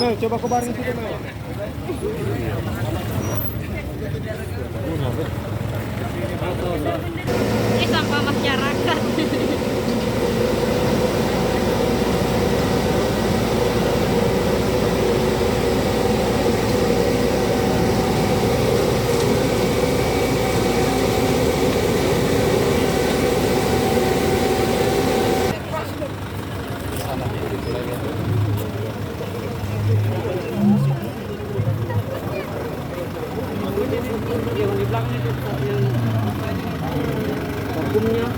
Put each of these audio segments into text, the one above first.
Mel, coba ke baring situ, Mel. Ini sampah masyarakat. Yang di belakang itu yang vakumnya.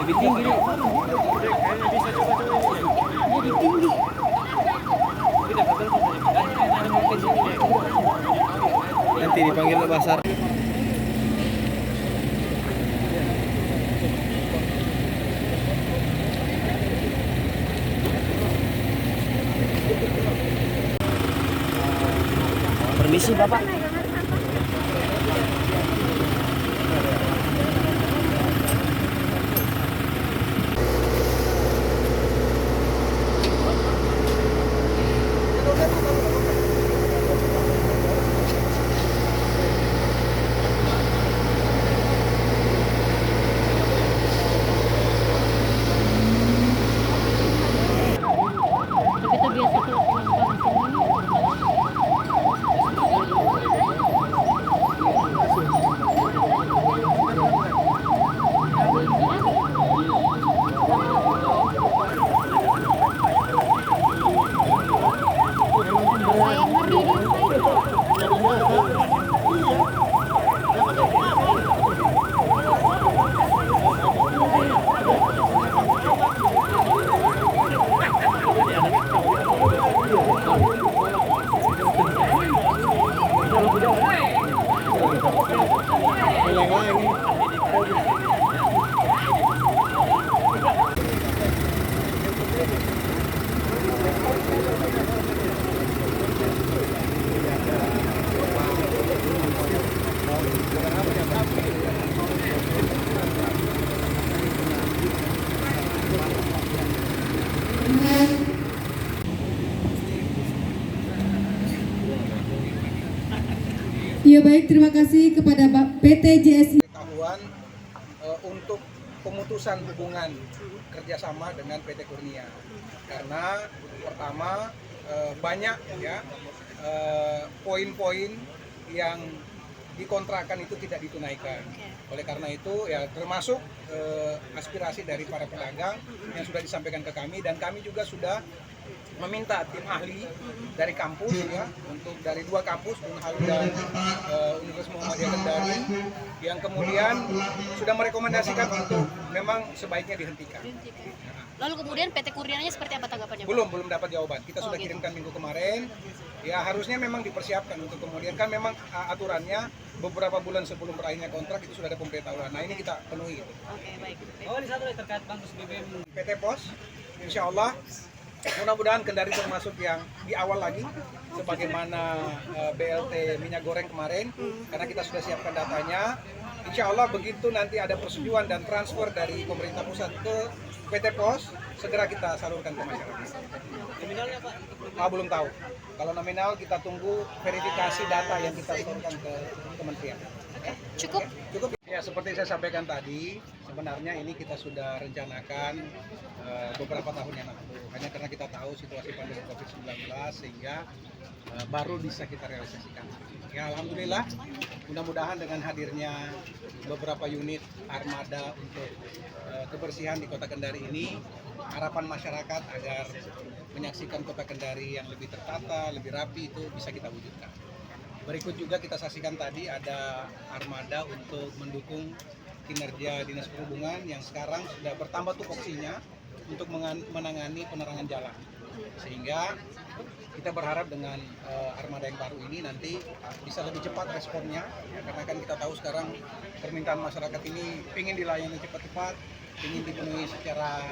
Lebih tinggi nih. Kayaknya bisa coba-coba ini. Lebih tinggi. Tidak betul. Nanti dipanggil ke pasar. Permisi, Bapak. Kita biasa kalau Ya baik, terima kasih kepada PT JSI. Pengetahuan untuk pemutusan hubungan kerjasama dengan PT Kurnia, karena pertama banyak ya poin-poin yang dikontrakan itu tidak ditunaikan. Oleh karena itu ya termasuk aspirasi dari para pedagang yang sudah disampaikan ke kami, dan kami juga sudah meminta tim ahli dari kampus ya, untuk dari 2 kampus Unhal dan Universitas Muhammadiyah Kendari, yang kemudian sudah merekomendasikan untuk memang sebaiknya dihentikan. Lalu kemudian PT Kurnianya seperti apa tanggapannya? Belum dapat jawaban. Kita sudah kirimkan minggu kemarin. Ya harusnya memang dipersiapkan untuk kemudian, kan memang aturannya beberapa bulan sebelum berakhirnya kontrak itu sudah ada pemberitahuan. Nah ini kita penuhi itu. Oke, baik. Oh, ini satu terkait Bantus BBM. PT Pos, insya Allah mudah-mudahan Kendari termasuk yang di awal lagi, sebagaimana BLT minyak goreng kemarin, karena kita sudah siapkan datanya. Insya Allah begitu nanti ada persetujuan dan transfer dari pemerintah pusat ke PT Pos segera kita salurkan ke masyarakat. Nominalnya Pak? Belum tahu. Kalau nominal kita tunggu verifikasi data yang kita salurkan ke kementerian. Cukup. Cukup. Ya, seperti saya sampaikan tadi, sebenarnya ini kita sudah rencanakan beberapa tahun yang lalu. Hanya karena kita tahu situasi pandemi COVID-19 sehingga baru bisa kita realisasikan. Ya, alhamdulillah, mudah-mudahan dengan hadirnya beberapa unit armada untuk kebersihan di Kota Kendari ini, harapan masyarakat agar menyaksikan Kota Kendari yang lebih tertata, lebih rapi itu bisa kita wujudkan. Berikut juga kita saksikan tadi ada armada untuk mendukung kinerja Dinas Perhubungan yang sekarang sudah bertambah tupoksinya untuk menangani penerangan jalan. Sehingga kita berharap dengan armada yang baru ini nanti bisa lebih cepat responnya, ya, karena kan kita tahu sekarang permintaan masyarakat ini ingin dilayani cepat-cepat, ingin dipenuhi secara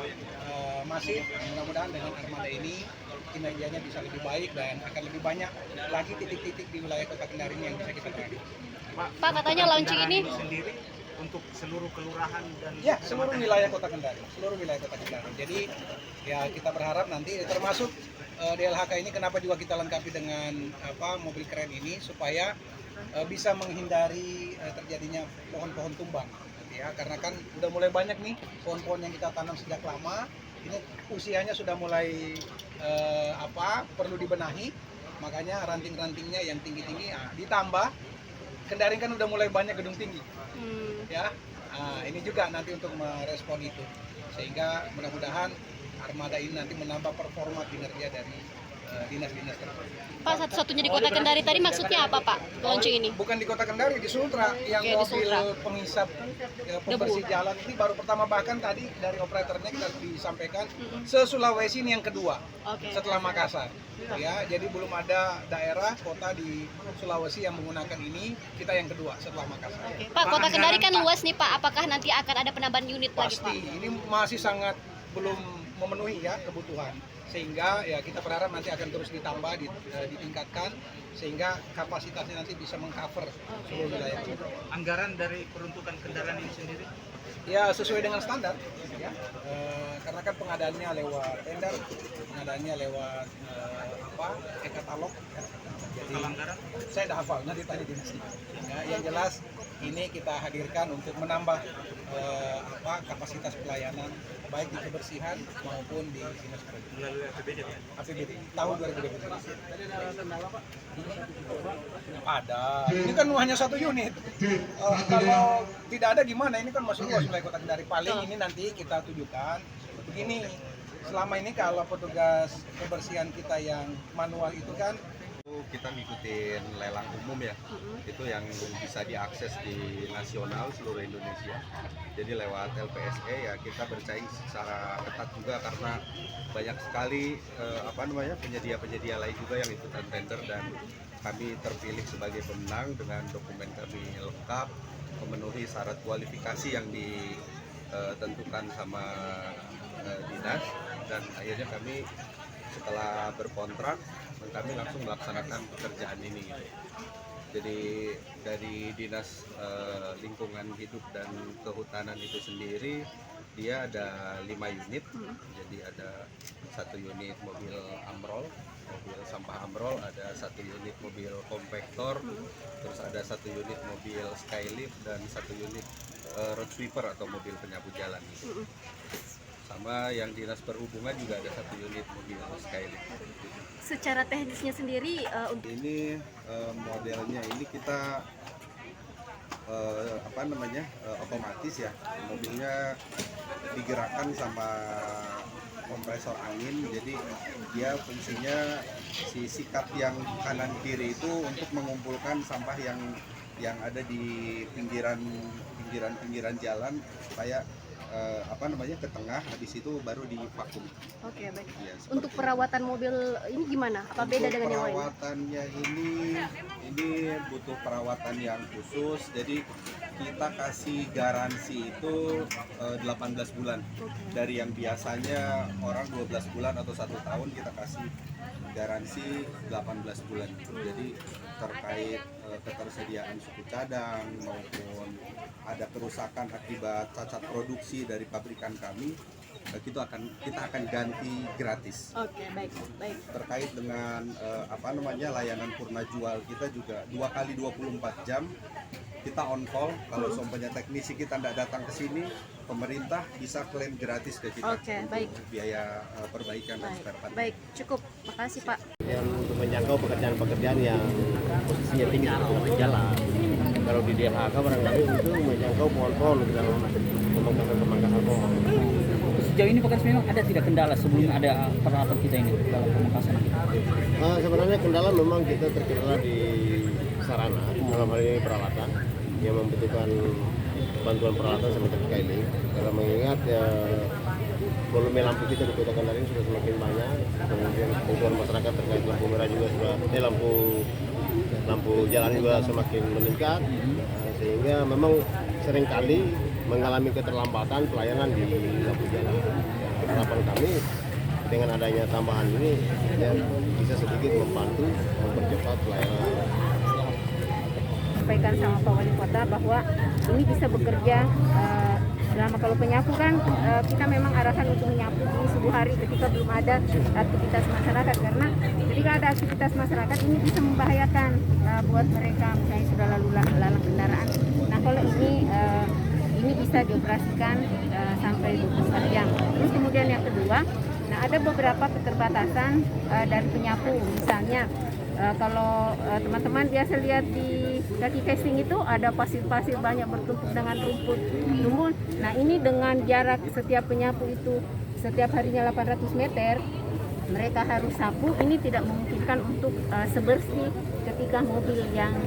masif. Mudah-mudahan dengan armada ini kinerjanya bisa lebih baik dan akan lebih banyak lagi titik-titik di wilayah Kota Kendari yang bisa kita tangani. Pak, katanya launching ini sendiri untuk seluruh kelurahan dan ya, seluruh wilayah Kota Kendari, seluruh wilayah Kota Kendari. Jadi ya kita berharap nanti termasuk DLHK ini kenapa juga kita lengkapi dengan mobil keren ini supaya bisa menghindari terjadinya pohon-pohon tumbang. Ya, karena kan udah mulai banyak nih pohon-pohon yang kita tanam sejak lama, ini usianya sudah mulai perlu dibenahi, makanya ranting-rantingnya yang tinggi-tinggi ditambah. Kendari kan udah mulai banyak gedung tinggi, ya. Ini juga nanti untuk merespon itu, sehingga mudah-mudahan armada ini nanti menambah performa kinerja dari dinas-dinas tersebut. Pak, satu-satunya di Kota Kendari tadi maksudnya apa Pak launching ini? Bukan di Kota Kendari, di Sultra yang Ya, di mobil Sultra. penghisap pembersih jalan ini baru pertama, bahkan tadi dari operatornya kita disampaikan se-Sulawesi ini yang kedua. Oke. Setelah Makassar. Ya, jadi belum ada daerah kota di Sulawesi yang menggunakan ini, kita yang kedua setelah Makassar. Oke. Pak, Kota Kendari kan luas nih Pak, apakah nanti akan ada penambahan unit lagi Pasti, Pak? ini masih sangat belum memenuhi ya kebutuhan. Sehingga ya kita berharap nanti akan terus ditambah, ditingkatkan sehingga kapasitasnya nanti bisa mengcover seluruh wilayah. anggaran dari peruntukan kendaraan ini sendiri? Ya sesuai dengan standar, ya. Karena kan pengadaannya lewat tender, pengadaannya lewat e-katalog. Ya. Jadi Anggaran? saya dah hafal, nanti tanya dinas. Ya, yang jelas ini kita hadirkan untuk menambah kapasitas pelayanan baik di kebersihan maupun di dinas perhubungan. Melalui APBD Pak? APBD tahun 2020. Ada. Ini kan hanya satu unit. Kalau tidak ada gimana? Ini kan masih luas wilayah Kota Kendari. Paling ini nanti kita tujukan begini. Selama ini kalau petugas kebersihan kita yang manual itu kan kita ngikutin lelang umum ya, itu yang bisa diakses di nasional seluruh Indonesia. Jadi lewat LPSE ya kita bersaing secara ketat juga karena banyak sekali penyedia-penyedia lain juga yang ikutan tender dan kami terpilih sebagai pemenang dengan dokumen kami lengkap, memenuhi syarat kualifikasi yang ditentukan sama dinas dan akhirnya kami setelah berkontrak kami langsung melaksanakan pekerjaan ini gitu. Jadi dari Dinas Lingkungan Hidup dan Kehutanan itu sendiri dia ada 5 unit. Jadi ada 1 unit mobil amrol, mobil sampah amrol, ada 1 unit mobil kompaktor, terus ada 1 unit mobil skylift dan 1 unit road sweeper atau mobil penyapu jalan gitu. Sama yang Dinas Perhubungan juga ada 1 unit mobil skylift. Secara teknisnya sendiri Ini modelnya ini kita otomatis ya, mobilnya digerakkan sama kompresor angin, jadi dia fungsinya si sikat yang kanan kiri itu untuk mengumpulkan sampah yang ada di pinggiran jalan supaya ke tengah, habis itu baru divakum. Oke, baik. Ya, Untuk seperti perawatan mobil ini gimana? Apa beda dengan yang lain? perawatannya ini butuh perawatan yang khusus. Jadi kita kasih garansi itu 18 bulan. Dari yang biasanya orang 12 bulan atau 1 tahun, kita kasih garansi 18 bulan. Jadi terkait ketersediaan suku cadang maupun ada kerusakan akibat cacat produksi dari pabrikan kami, kita akan ganti gratis. Oke, baik. Terkait dengan layanan purna jual, kita juga 2 kali 24 jam kita on call. Kalau sompanya teknisi kita tidak datang ke sini, pemerintah bisa klaim gratis ke kita untuk biaya perbaikan dan spare part. Baik, cukup. Makasih Pak. Yang untuk menjangkau pekerjaan-pekerjaan yang posisinya tinggi di jalan. Kalau di DLHK barangkali untuk menjangkau pohon-pohon dalam pemangkasan pohon. Sejauh ini Pak memang ada tidak kendala sebelum ada peralatan kita ini dalam pemangkasan? Sebenarnya kendala memang kita terkendala di sarana, dalam hal ini peralatan yang membutuhkan bantuan peralatan seperti Skyling. Karena mengingat volume lampu kita di Kota Kendari ini sudah semakin banyak, kemudian kebutuhan masyarakat terkait lampu merah juga sudah, lampu jalan juga semakin meningkat, sehingga memang seringkali mengalami keterlambatan pelayanan di lampu jalan. Harapan kami dengan adanya tambahan ini ya, bisa sedikit membantu mempercepat pelayanan. Sampaikan sama Pak Wali Kota bahwa ini bisa bekerja selama kalau penyapu kan kita memang arahkan untuk menyapu di subuh hari ketika belum ada aktivitas masyarakat, karena ketika ada aktivitas masyarakat ini bisa membahayakan buat mereka misalnya sudah lalang kendaraan. Nah kalau ini bisa dioperasikan sampai 24 jam. Terus kemudian yang kedua, nah ada beberapa keterbatasan dari penyapu, misalnya kalau teman-teman biasa lihat di kaki casing itu ada pasir-pasir banyak bertumpuk dengan rumput tumbuh. Nah ini dengan jarak setiap penyapu itu setiap harinya 800 meter, mereka harus sapu. Ini tidak memungkinkan untuk sebersih ketika mobil yang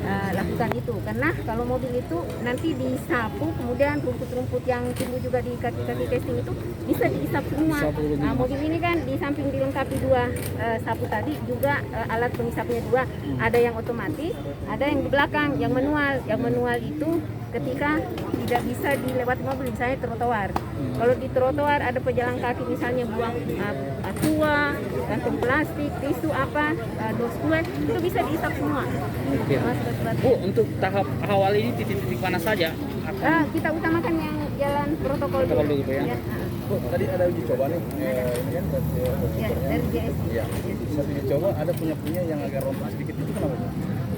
lakukan itu, karena kalau mobil itu nanti disapu, kemudian rumput-rumput yang tumbuh juga di kaki-kaki casing itu bisa diisap semua. Nah, mobil ini kan di samping dilengkapi 2 sapu tadi, juga alat pengisapnya 2, ada yang otomatis, ada yang di belakang yang manual. Yang manual itu ketika tidak bisa dilewati mobil, misalnya trotoar. Kalau di trotoar ada pejalan kaki misalnya buang tua, kantong plastik, tisu dos kue, itu bisa diisap semua. Bu, untuk tahap awal ini titik-titik mana saja? Kita utamakan yang jalan protokol dulu ya. Bu, tadi ada uji coba nih, ini kan Dari GSI. Iya, satu uji coba ada punya yang agak rontok sedikit, itu kenapa Bu?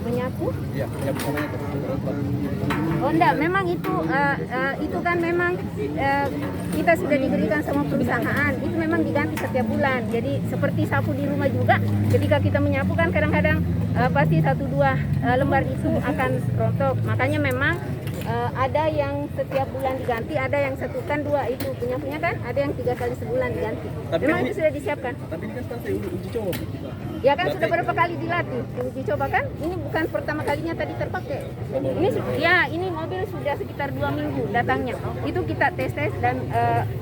Penyapu? Iya, penyapu namanya rontok. Oh enggak, memang itu kan memang kita sudah diberikan sama perusahaan, itu memang diganti setiap bulan. Jadi seperti sapu di rumah juga, ketika kita menyapu kan kadang-kadang pasti 1-2 lembar itu akan rontok. Makanya memang ada yang setiap bulan diganti, ada yang 1 kan 2 itu penyapunya kan, ada yang 3 kali sebulan diganti. Tapi memang kan itu sudah disiapkan. Tapi ini kan seperti uji coba. Ya kan sudah berapa kali dilatih, uji coba kan? Ini bukan pertama kalinya tadi terpakai. Ini mobil sudah sekitar 2 minggu datangnya. Itu kita tes dan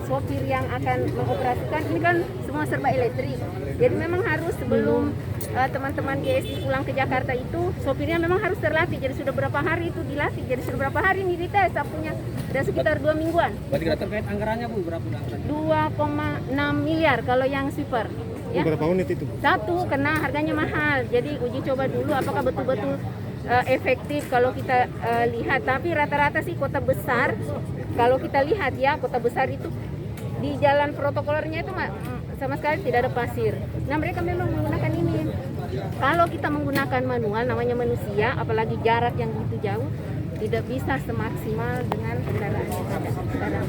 sopir yang akan mengoperasikan ini kan semua serba elektrik. Jadi memang harus sebelum teman-teman GSI pulang ke Jakarta itu sopirnya memang harus terlatih. Jadi sudah berapa hari itu dilatih. Jadi sudah berapa hari ini dites sapunya. Sudah sekitar 2 mingguan. Berarti terkait anggarannya Bu, berapa anggarannya? 2,6 miliar kalau yang sweeper. Ya. Berapa unit itu? 1, karena harganya mahal. Jadi uji coba dulu apakah betul-betul efektif kalau kita lihat. Tapi rata-rata sih kota besar, kalau kita lihat ya, kota besar itu di jalan protokolernya itu sama sekali tidak ada pasir. Nah mereka memang menggunakan ini. Kalau kita menggunakan manual, namanya manusia, apalagi jarak yang begitu jauh, tidak bisa semaksimal dengan kendaraan yang ada sekarang.